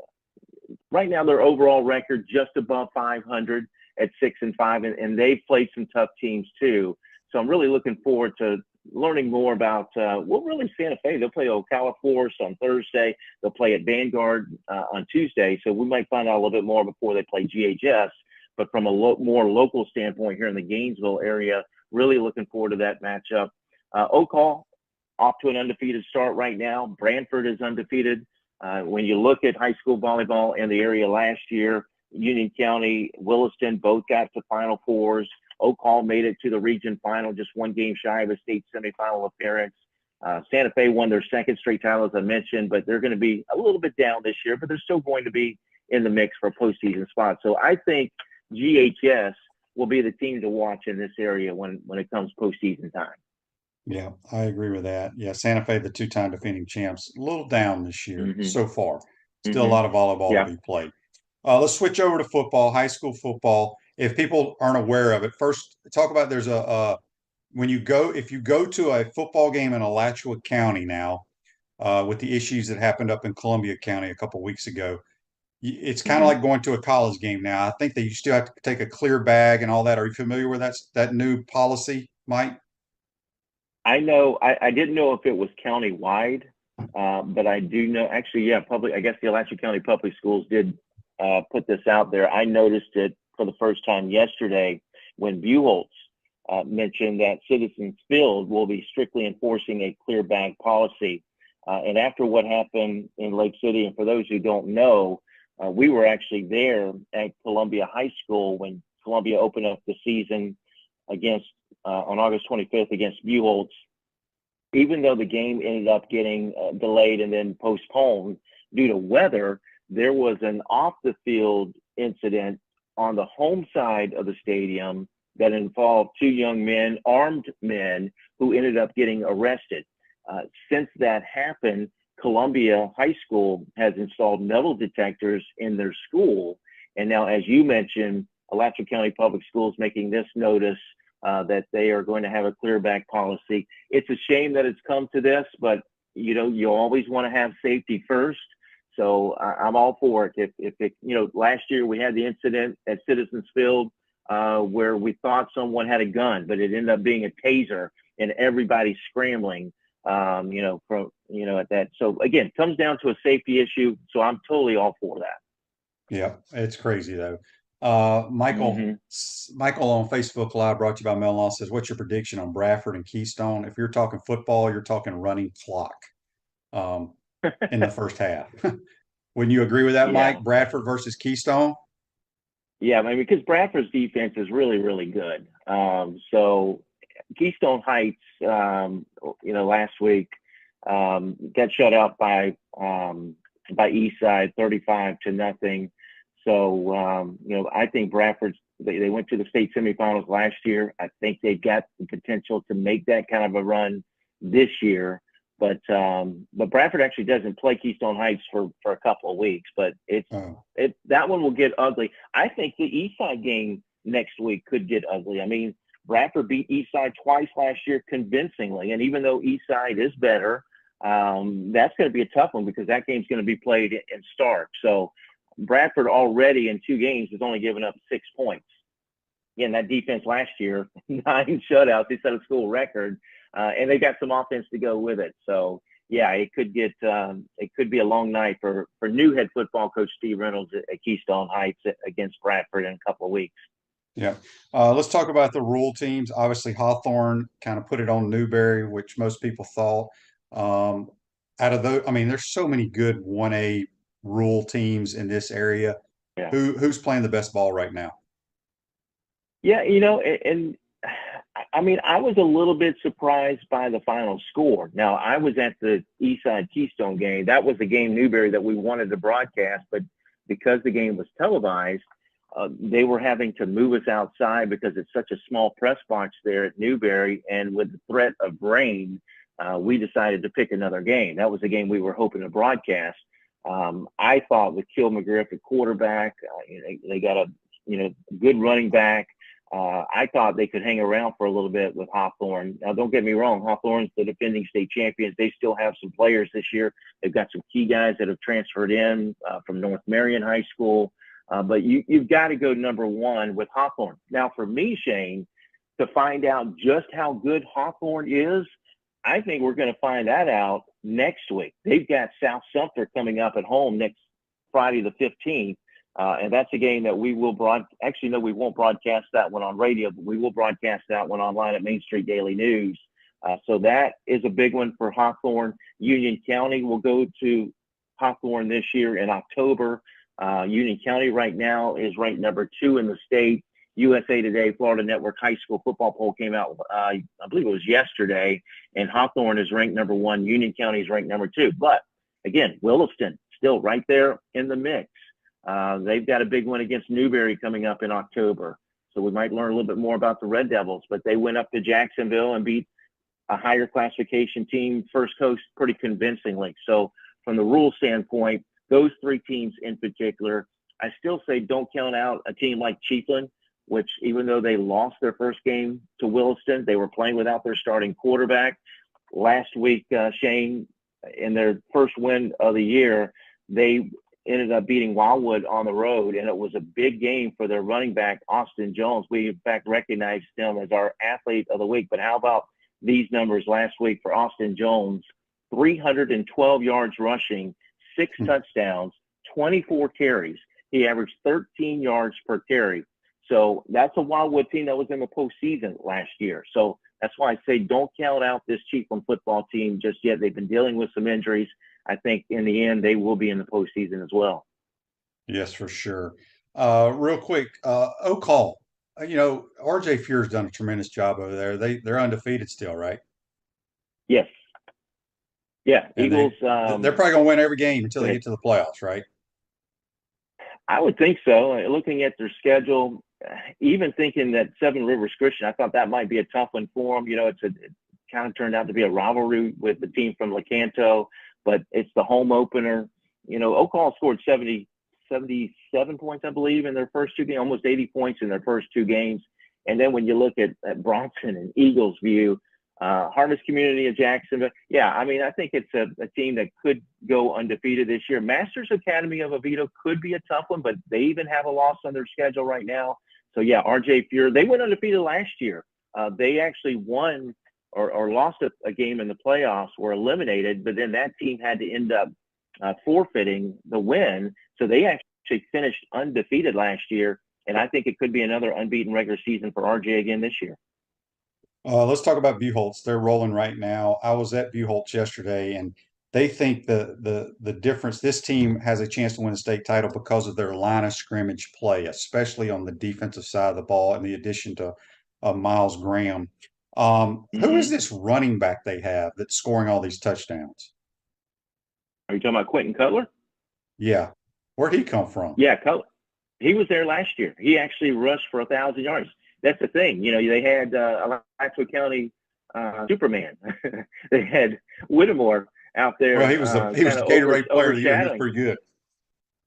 S5: their overall record just above 500 at 6-5, and they've played some tough teams too. So I'm really looking forward to learning more about Santa Fe. They'll play Ocala Force on Thursday. They'll play at Vanguard on Tuesday. So we might find out a little bit more before they play GHS. But from a more local standpoint here in the Gainesville area, really looking forward to that matchup. Ocala off to an undefeated start right now. Branford is undefeated. When you look at high school volleyball in the area last year, Union County, Williston both got to Final Fours. Ocala made it to the region final, just 1 game shy of a state semifinal appearance. Santa Fe won their 2nd straight title, as I mentioned, but they're going to be a little bit down this year, but they're still going to be in the mix for a postseason spot. So I think GHS will be the team to watch in this area when it comes postseason time.
S2: Yeah, I agree with that. Yeah, Santa Fe, the 2-time defending champs, a little down this year so far. Still a lot of volleyball to be played. Let's switch over to football, high school football. If people aren't aware of it, first talk about there's if you go to a football game in Alachua County now, with the issues that happened up in Columbia County a couple of weeks ago, it's kind of like going to a college game now. I think that you still have to take a clear bag and all that. Are you familiar with that new policy, Mike?
S5: I know. I didn't know if it was county-wide, but I do know. Actually, I guess the Alachua County Public Schools did put this out there. I noticed it for the first time yesterday when Buchholz mentioned that Citizens Field will be strictly enforcing a clear bag policy. And after what happened in Lake City, and for those who don't know, we were actually there at Columbia High School when Columbia opened up the season against on August 25th against Buchholz. Even though the game ended up getting delayed and then postponed due to weather, there was an off-the-field incident on the home side of the stadium that involved two young men, armed men, who ended up getting arrested. Since that happened, Columbia High School has installed metal detectors in their school. And now, as you mentioned, Alachua County Public Schools making this notice that they are going to have a clear bag policy. It's a shame that it's come to this, but you always want to have safety first. So I'm all for it. If it, last year we had the incident at Citizens Field where we thought someone had a gun, but it ended up being a taser, and everybody scrambling, at that. So again, it comes down to a safety issue. So I'm totally all for that.
S2: Yeah, it's crazy though. Michael on Facebook Live, brought to you by Mellon, says, "What's your prediction on Bradford and Keystone? If you're talking football, you're talking running clock in the first half." Wouldn't you agree with that, Mike? Bradford versus Keystone?
S5: Yeah, I mean, because Bradford's defense is really, really good. So Keystone Heights, last week got shut out by Eastside 35-0. So, I think Bradford's, they went to the state semifinals last year. I think they've got the potential to make that kind of a run this year. But Bradford actually doesn't play Keystone Heights for a couple of weeks. But that one will get ugly. I think the Eastside game next week could get ugly. I mean, Bradford beat Eastside twice last year convincingly. And even though Eastside is better, that's going to be a tough one because that game's going to be played in Stark. So Bradford already in 2 games has only given up 6 points. Again, that defense last year, 9 shutouts, they set a school record, and they got some offense to go with it. So yeah, it could be a long night for new head football coach Steve Reynolds at Keystone Heights against Bradford in a couple of weeks.
S2: Yeah. Let's talk about the rural teams. Obviously, Hawthorne kind of put it on Newberry, which most people thought. Out of those, I mean, there's so many good 1A rural teams in this area.
S5: Yeah.
S2: Who's playing the best ball right now?
S5: Yeah, and I mean, I was a little bit surprised by the final score. Now, I was at the Eastside Keystone game. That was the game Newberry that we wanted to broadcast, but because the game was televised, they were having to move us outside because it's such a small press box there at Newberry, and with the threat of rain, we decided to pick another game. That was the game we were hoping to broadcast. I thought with Kill McGriff at quarterback, they got a good running back. I thought they could hang around for a little bit with Hawthorne. Now, don't get me wrong, Hawthorne's the defending state champions. They still have some players this year. They've got some key guys that have transferred in from North Marion High School. But you've got to go number one with Hawthorne. Now, for me, Shane, to find out just how good Hawthorne is, I think we're going to find that out next week. They've got South Sumter coming up at home next Friday the 15th. And that's a game that we will actually, no, we won't broadcast that one on radio, but we will broadcast that one online at Main Street Daily News. So that is a big one for Hawthorne. Union County will go to Hawthorne this year in October. Union County right now is ranked number 2 in the state. USA Today, Florida Network High School football poll came out, I believe it was yesterday, and Hawthorne is ranked number 1. Union County is ranked number 2. But again, Williston still right there in the mix. They've got a big one against Newberry coming up in October. So we might learn a little bit more about the Red Devils, but they went up to Jacksonville and beat a higher classification team, First Coast, pretty convincingly. So from the rule standpoint, those 3 teams in particular, I still say don't count out a team like Chiefland, which even though they lost their first game to Williston, they were playing without their starting quarterback. Last week, Shane, in their first win of the year, they ended up beating Wildwood on the road, and it was a big game for their running back, Austin Jones. We, in fact, recognized him as our athlete of the week. But how about these numbers last week for Austin Jones? 312 yards rushing, 6 touchdowns, 24 carries. He averaged 13 yards per carry. So that's a Wildwood team that was in the postseason last year. So that's why I say don't count out this Chiefland football team just yet. They've been dealing with some injuries. I think in the end they will be in the postseason as well.
S2: Yes, for sure. Real quick, O'Call. RJ Fuhr's done a tremendous job over there. They're undefeated still, right?
S5: Yes. Yeah.
S2: And
S5: Eagles.
S2: they're probably gonna win every game until they get to the playoffs, right?
S5: I would think so. Looking at their schedule, even thinking that Seven Rivers Christian, I thought that might be a tough one for them. It kind of turned out to be a rivalry with the team from Lecanto, but it's the home opener. O'Call scored 77 points, I believe, in their first two games, almost 80 points in their first two games. And then when you look at Bronson and Eagles View, Harvest Community of Jacksonville. Yeah, I mean, I think it's a team that could go undefeated this year. Masters Academy of Oviedo could be a tough one, but they even have a loss on their schedule right now. So, yeah, RJ Fuhr, they went undefeated last year. They actually won or lost a game in the playoffs, were eliminated, but then that team had to end up forfeiting the win. So they actually finished undefeated last year, and I think it could be another unbeaten regular season for RJ again this year.
S2: Let's talk about Buchholz. They're rolling right now. I was at Buchholz yesterday, and they think the difference. This team has a chance to win a state title because of their line of scrimmage play, especially on the defensive side of the ball, in the addition to Miles Graham. Who is this running back they have that's scoring all these touchdowns?
S5: Are you talking about Quentin Cutler?
S2: Yeah. Where'd he come from?
S5: Yeah, Cutler. He was there last year. He actually rushed for 1,000 yards. That's the thing. They had Alachua County Superman. They had Whittemore out there.
S2: Well, he was the Gatorade player of the year. He was pretty good.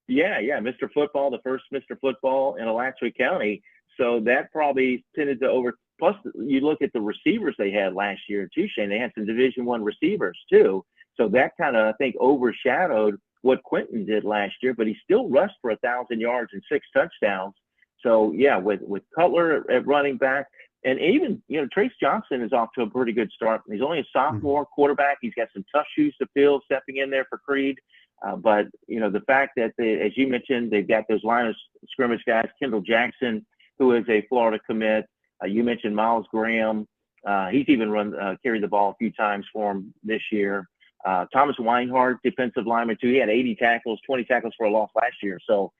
S5: Yeah, Mr. Football, the first Mr. Football in Alachua County. So that probably tended to plus you look at the receivers they had last year too, Shane. They had some Division I receivers too. So that kind of, I think, overshadowed what Quentin did last year, but he still rushed for 1,000 yards and 6 touchdowns. So, yeah, with Cutler at running back, and even, Trace Johnson is off to a pretty good start. He's only a sophomore quarterback. He's got some tough shoes to fill stepping in there for Creed. But, the fact that, as you mentioned, they've got those line of scrimmage guys, Kendall Jackson, who is a Florida commit. You mentioned Miles Graham. He's even carried the ball a few times for him this year. Thomas Weinhardt, defensive lineman, too. He had 80 tackles, 20 tackles for a loss last year. So,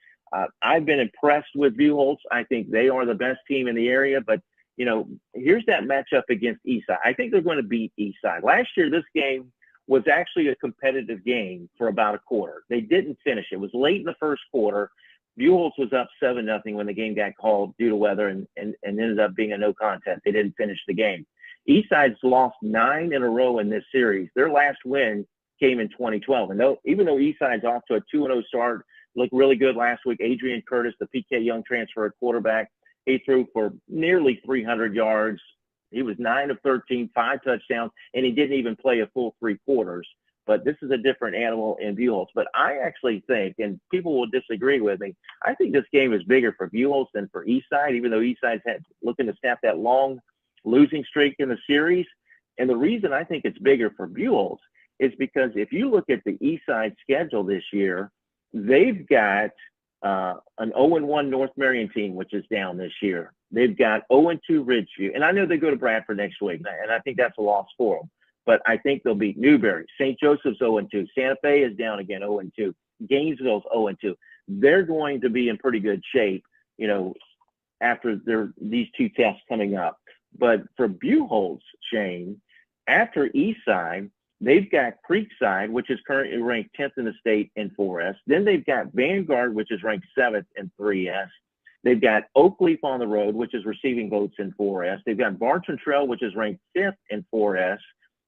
S5: I've been impressed with Buchholz. I think they are the best team in the area. But, here's that matchup against Eastside. I think they're going to beat Eastside. Last year, this game was actually a competitive game for about a quarter. They didn't finish. It was late in the first quarter. Buchholz was up 7-0 when the game got called due to weather and ended up being a no contest. They didn't finish the game. Eastside's lost 9 in a row in this series. Their last win came in 2012. And even though Eastside's off to a 2-0 start, looked really good last week. Adrian Curtis, the PK Young transfer at quarterback, he threw for nearly 300 yards. He was 9 of 13, 5 touchdowns, and he didn't even play a full 3 quarters. But this is a different animal in Buchholz. But I actually think, and people will disagree with me, I think this game is bigger for Buchholz than for Eastside, even though Eastside's looking to snap that long losing streak in the series. And the reason I think it's bigger for Buchholz is because if you look at the Eastside schedule this year, they've got an 0-1 North Marion team, which is down this year. They've got 0-2 Ridgeview. And I know they go to Bradford next week, and I think that's a loss for them. But I think they'll beat Newberry. St. Joseph's 0-2. Santa Fe is down again, 0-2. Gainesville's 0-2. They're going to be in pretty good shape, after these 2 tests coming up. But for Buchholz, Shane, after Eastside, they've got Creekside, which is currently ranked 10th in the state in 4S. Then they've got Vanguard, which is ranked 7th in 3S. They've got Oakleaf on the road, which is receiving votes in 4S. They've got Barton Trail, which is ranked 5th in 4S.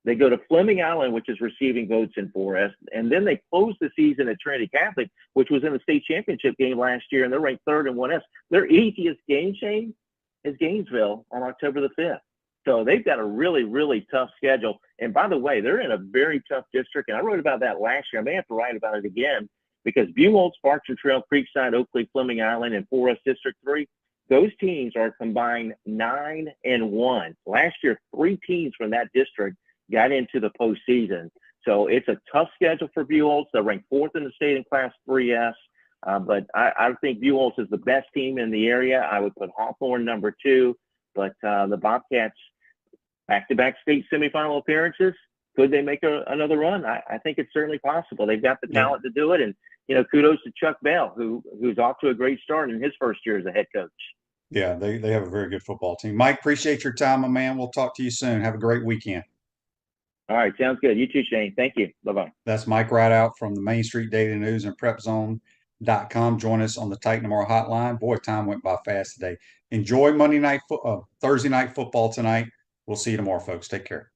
S5: They go to Fleming Island, which is receiving votes in 4S. And then they close the season at Trinity Catholic, which was in the state championship game last year, and they're ranked 3rd in 1S. Their easiest game, Shane, is Gainesville on October the 5th. So they've got a really, really tough schedule. And by the way, they're in a very tough district. And I wrote about that last year. I may have to write about it again because Buchholz, Barton Trail, Creekside, Oakley, Fleming Island, and 4S District 3, those teams are combined 9-1. Last year, 3 teams from that district got into the postseason. So it's a tough schedule for Buchholz. They're ranked 4th in the state in Class 3S. But I think Buell's is the best team in the area. I would put Hawthorne number 2, but the Bobcats, back-to-back state semifinal appearances, could they make another run? I think it's certainly possible. They've got the talent to do it. And, kudos to Chuck Bell, who's off to a great start in his first year as a head coach.
S2: Yeah, they have a very good football team. Mike, appreciate your time, my man. We'll talk to you soon. Have a great weekend.
S5: All right, sounds good. You too, Shane. Thank you. Bye-bye.
S2: That's Mike Ridaught from the Main Street Daily News and PrepZone.com. Join us on the Titan Tomorrow hotline. Boy, time went by fast today. Enjoy Thursday night football tonight. We'll see you tomorrow, folks. Take care.